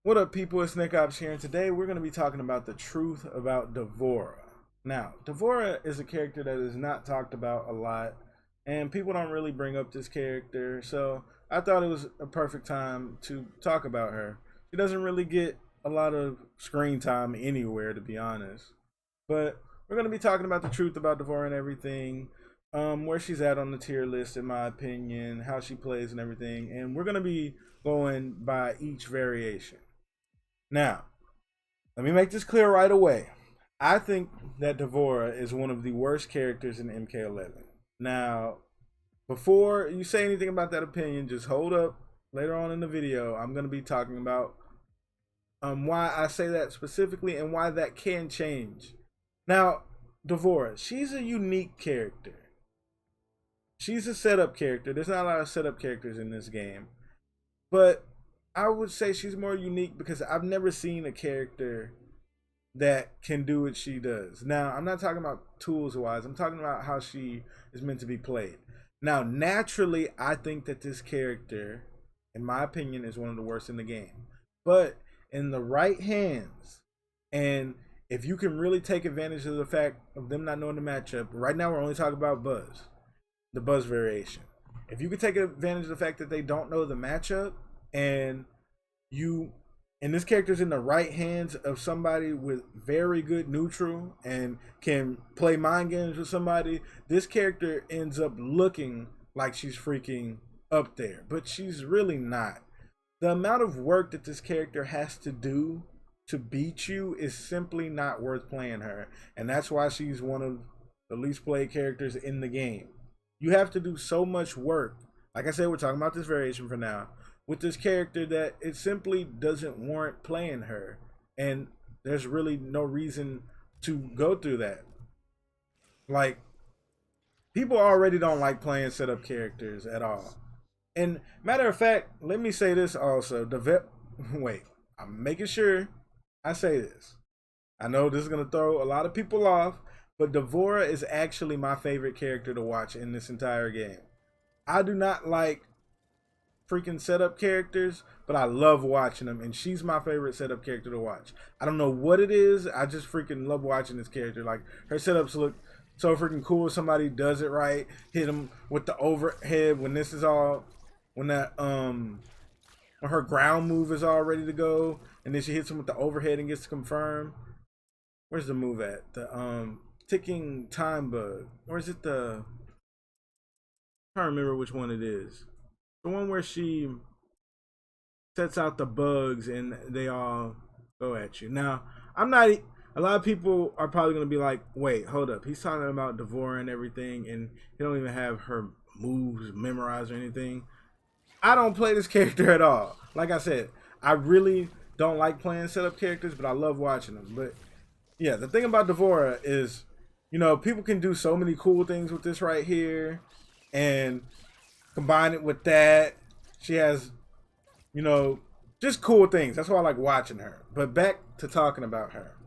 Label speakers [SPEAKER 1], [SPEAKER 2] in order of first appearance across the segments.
[SPEAKER 1] What up, people? It's Nickopz here, and today we're going to be talking about the truth about Devora. Now, Devora is a character that is not talked about a lot, and people don't really bring up this character, so I thought it was a perfect time to talk about her. She doesn't really get a lot of screen time anywhere, to be honest. But we're going to be talking about the truth about Devora and everything, where she's at on the tier list, in my opinion, how she plays and everything, and we're going to be going by each variation. Now, let me make this clear right away. I think that Devora is one of the worst characters in MK11. Now, before you say anything about that opinion, just hold up. Later on in the video, I'm going to be talking about why I say that specifically and why that can change. Now, Devora, she's a unique character. She's a setup character. There's not a lot of setup characters in this game. But I would say she's more unique because I've never seen a character that can do what she does. Now, I'm not talking about tools wise. I'm talking about how she is meant to be played. Now, naturally, I think that this character, in my opinion, is one of the worst in the game. But in the right hands, and if you can really take advantage of the fact of them not knowing the matchup, right now we're only talking about Buzz, the Buzz variation. If you can take advantage of the fact that they don't know the matchup, and this character's in the right hands of somebody with very good neutral and can play mind games with somebody, this character ends up looking like she's freaking up there, but she's really not. The amount of work that this character has to do to beat you is simply not worth playing her, and that's why she's one of the least played characters in the game. You have to do so much work. Like I said, we're talking about this variation for now, with this character, that it simply doesn't warrant playing her, and there's really no reason to go through that. Like, people already don't like playing setup characters at all. And matter of fact, let me say this also. Wait, I'm making sure I say this. I know this is gonna throw a lot of people off, but Devora is actually my favorite character to watch in this entire game. I do not like freaking setup characters, but I love watching them, and she's my favorite setup character to watch. I don't know what it is, I just freaking love watching this character. Like, her setups look so freaking cool. Somebody does it right, hit them with the overhead when this is all, when her ground move is all ready to go, and then she hits him with the overhead and gets to confirm. Where's the move at? The ticking time bug, or is it the, I can't remember which one it is. The one where she sets out the bugs and they all go at you. Now, I'm not, a lot of people are probably going to be like, wait, hold up. He's talking about Devora and everything, and he don't even have her moves memorized or anything. I don't play this character at all. Like I said, I really don't like playing setup characters, but I love watching them. But yeah, the thing about Devora is, you know, people can do so many cool things with this right here, and combine it with that, she has, you know, just cool things. That's why I like watching her. But back to talking about her.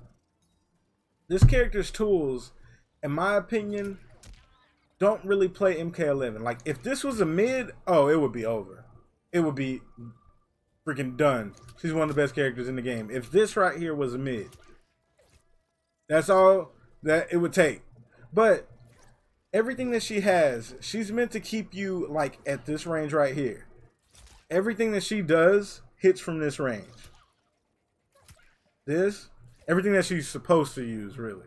[SPEAKER 1] This character's tools, in my opinion, don't really play MK11. Like, if this was a mid, oh, it would be over. It would be freaking done. She's one of the best characters in the game. If this right here was a mid, that's all that it would take. But everything that she has, she's meant to keep you like at this range right here. Everything that she does hits from this range. Everything that she's supposed to use, really.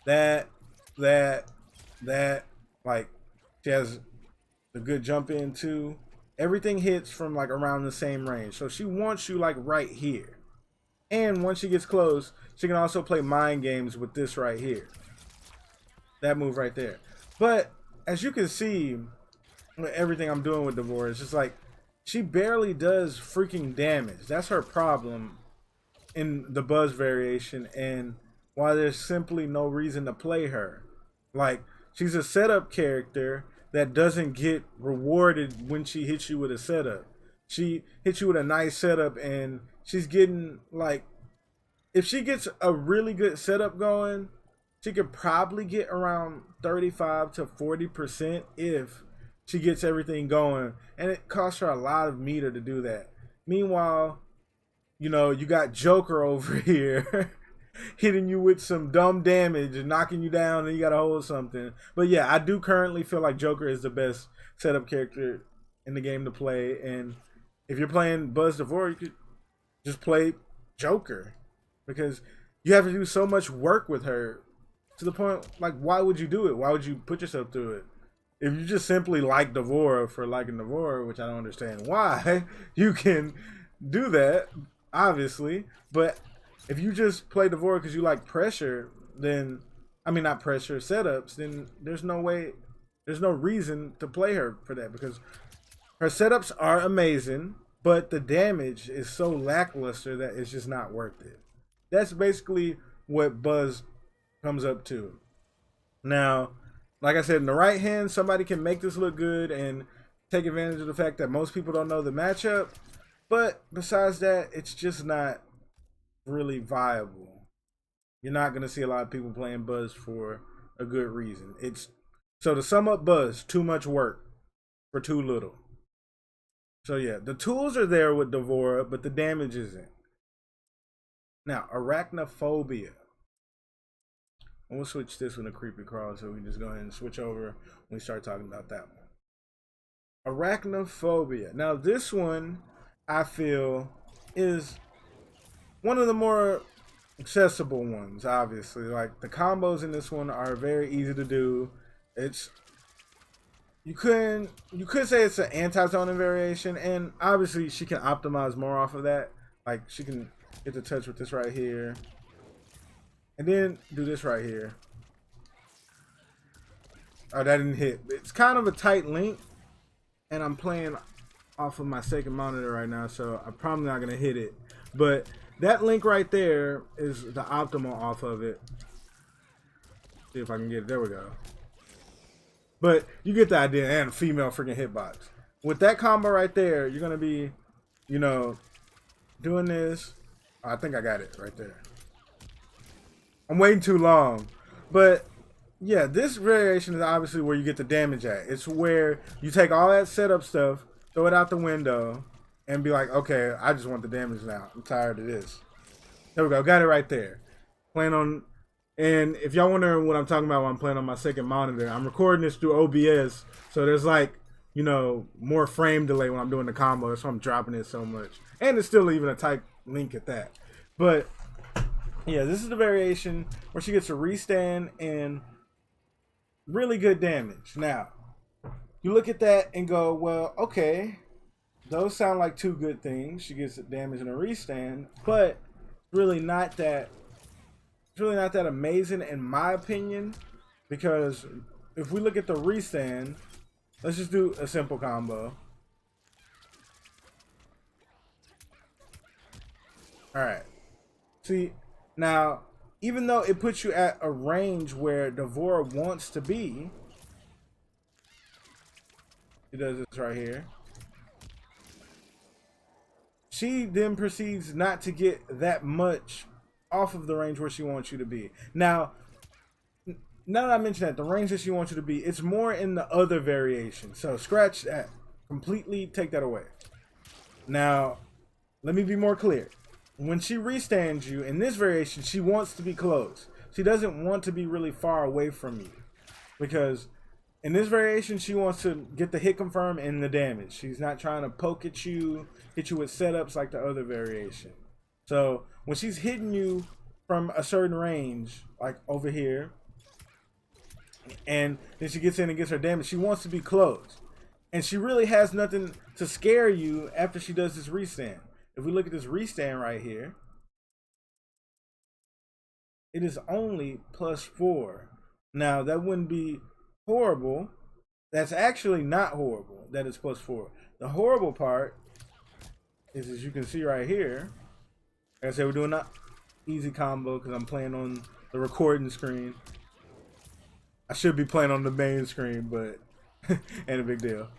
[SPEAKER 1] That, like, she has a good jump in too. Everything hits from like around the same range. So she wants you like right here. And once she gets close, she can also play mind games with this right here. That move right there. But as you can see, with everything I'm doing with Devora, it's just like she barely does freaking damage. That's her problem in the Buzz variation, and why there's simply no reason to play her. Like, she's a setup character that doesn't get rewarded when she hits you with a setup. She hits you with a nice setup, and she's getting, like, if she gets a really good setup going, she could probably get around 35 to 40% if she gets everything going, and it costs her a lot of meter to do that. Meanwhile, you know, you got Joker over here hitting you with some dumb damage and knocking you down, and you gotta hold something. But yeah, I do currently feel like Joker is the best setup character in the game to play. And if you're playing Buzz Devore, you could just play Joker, because you have to do so much work with her, to the point, like, why would you do it? Why would you put yourself through it? If you just simply like Devora for liking Devora, which I don't understand why, you can do that, obviously. But if you just play Devora because you like pressure, then, I mean, not pressure, setups, then there's no way, there's no reason to play her for that, because her setups are amazing, but the damage is so lackluster that it's just not worth it. That's basically what Buzz comes up to. Now, like I said, in the right hand, somebody can make this look good and take advantage of the fact that most people don't know the matchup. But besides that, it's just not really viable. You're not going to see a lot of people playing Buzz for a good reason. It's so, to sum up Buzz, too much work for too little. So yeah, the tools are there with Devora, but the damage isn't. Now, Arachnophobia. And we'll switch this one to Creepy Crawl, so we can just go ahead and switch over when we start talking about that one. Arachnophobia. Now, this one, I feel, is one of the more accessible ones, obviously. Like, the combos in this one are very easy to do. It's, you could say it's an anti-zoning variation, and obviously she can optimize more off of that. Like, she can get the touch with this right here, and then do this right here. Oh, that didn't hit. It's kind of a tight link, and I'm playing off of my second monitor right now, so I'm probably not gonna hit it. But that link right there is the optimal off of it. See if I can get it. There we go. But you get the idea, and a female freaking hitbox. With that combo right there, you're gonna be, you know, doing this. Oh, I think I got it right there. I'm waiting too long. But yeah, this variation is obviously where you get the damage at. It's where you take all that setup stuff, throw it out the window, and be like, okay, I just want the damage now. I'm tired of this. There we go. Got it right there. Playing on, and if y'all wondering what I'm talking about when I'm playing on my second monitor, I'm recording this through OBS, so there's like, you know, more frame delay when I'm doing the combo. That's why I'm dropping it so much. And it's still even a tight link at that. But yeah, this is the variation where she gets a restand and really good damage. Now, you look at that and go, well, okay, those sound like two good things. She gets damage and a restand, but really not that, it's really not that amazing in my opinion, because if we look at the restand, let's just do a simple combo. All right. See, now, even though it puts you at a range where Devora wants to be, he does this right here. She then proceeds not to get that much off of the range where she wants you to be. Now that I mentioned that, the range that she wants you to be, it's more in the other variation. So scratch that. Completely take that away. Now, let me be more clear. When she restands you, in this variation, she wants to be close. She doesn't want to be really far away from you. Because in this variation, she wants to get the hit confirm and the damage. She's not trying to poke at you, hit you with setups like the other variation. So when she's hitting you from a certain range, like over here, and then she gets in and gets her damage, she wants to be close. And she really has nothing to scare you after she does this restand. If we look at this restand right here, it is only +4. Now, that wouldn't be horrible. That's actually not horrible that it's +4. The horrible part is, as you can see right here, like I said, we're doing an easy combo because I'm playing on the recording screen. I should be playing on the main screen, but ain't a big deal.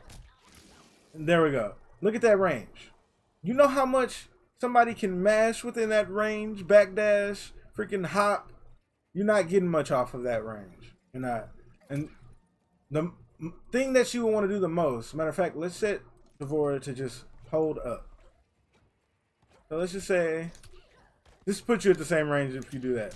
[SPEAKER 1] There we go. Look at that range. You know how much somebody can mash within that range? Backdash, freaking hop. You're not getting much off of that range. You're not. And the thing that you want to do the most, matter of fact, let's set Devora to just hold up. So let's just say this puts you at the same range if you do that.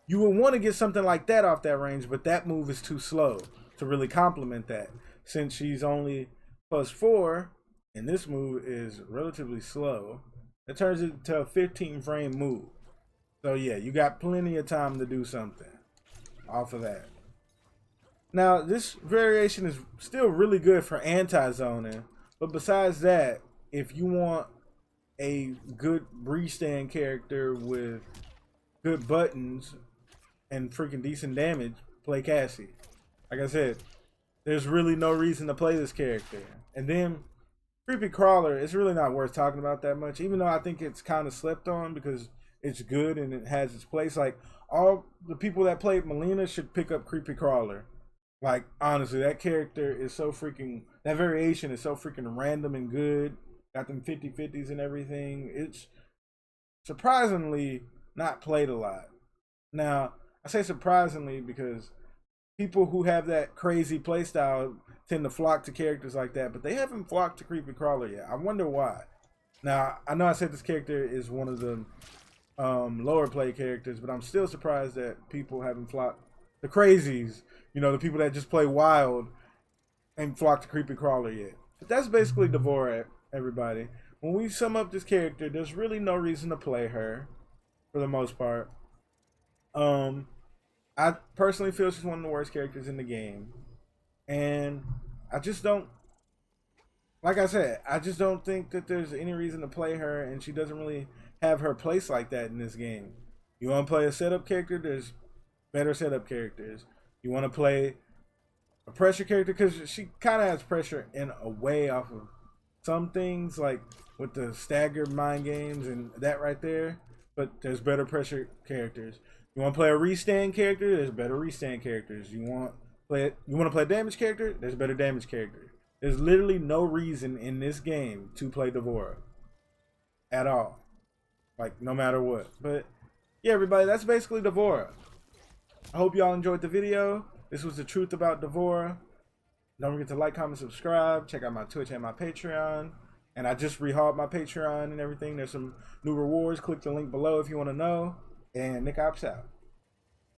[SPEAKER 1] You would want to get something like that off that range, but that move is too slow to really complement that. Since she's only +4, and this move is relatively slow, it turns it into a 15 frame move. So yeah, you got plenty of time to do something off of that. Now, this variation is still really good for anti-zoning, but besides that, if you want a good breeze-stand character with good buttons and freaking decent damage, play Cassie. Like I said, there's really no reason to play this character. And then Creepy Crawler, it's really not worth talking about that much, even though I think it's kind of slept on because it's good and it has its place. Like, all the people that played Melina should pick up Creepy Crawler. Like, honestly, that character is so freaking, that variation is so freaking random and good. Got them 50-50s and everything. It's surprisingly not played a lot. Now, I say surprisingly because people who have that crazy playstyle tend to flock to characters like that, but they haven't flocked to Creepy Crawler yet. I wonder why. Now, I know I said this character is one of the lower play characters, but I'm still surprised that people haven't flocked. The crazies, you know, the people that just play wild and flock to Creepy Crawler yet. But that's basically D'Vorah, everybody. When we sum up this character, there's really no reason to play her for the most part. I personally feel she's one of the worst characters in the game. And I just don't, like I said, I just don't think that there's any reason to play her, and she doesn't really have her place like that in this game. You want to play a setup character? There's better setup characters. You want to play a pressure character because she kind of has pressure in a way off of some things, like with the staggered mind games and that right there. But there's better pressure characters. You want to play a restand character? There's better restand characters. You want to play a damage character? There's better damage character. There's literally no reason in this game to play D'Vorah at all, like no matter what. But yeah, everybody, that's basically D'Vorah. I hope y'all enjoyed the video. This was the truth about D'Vorah. Don't forget to like, comment, subscribe. Check out my Twitch and my Patreon. And I just rehauled my Patreon and everything. There's some new rewards. Click the link below if you want to know. And Nickopz out.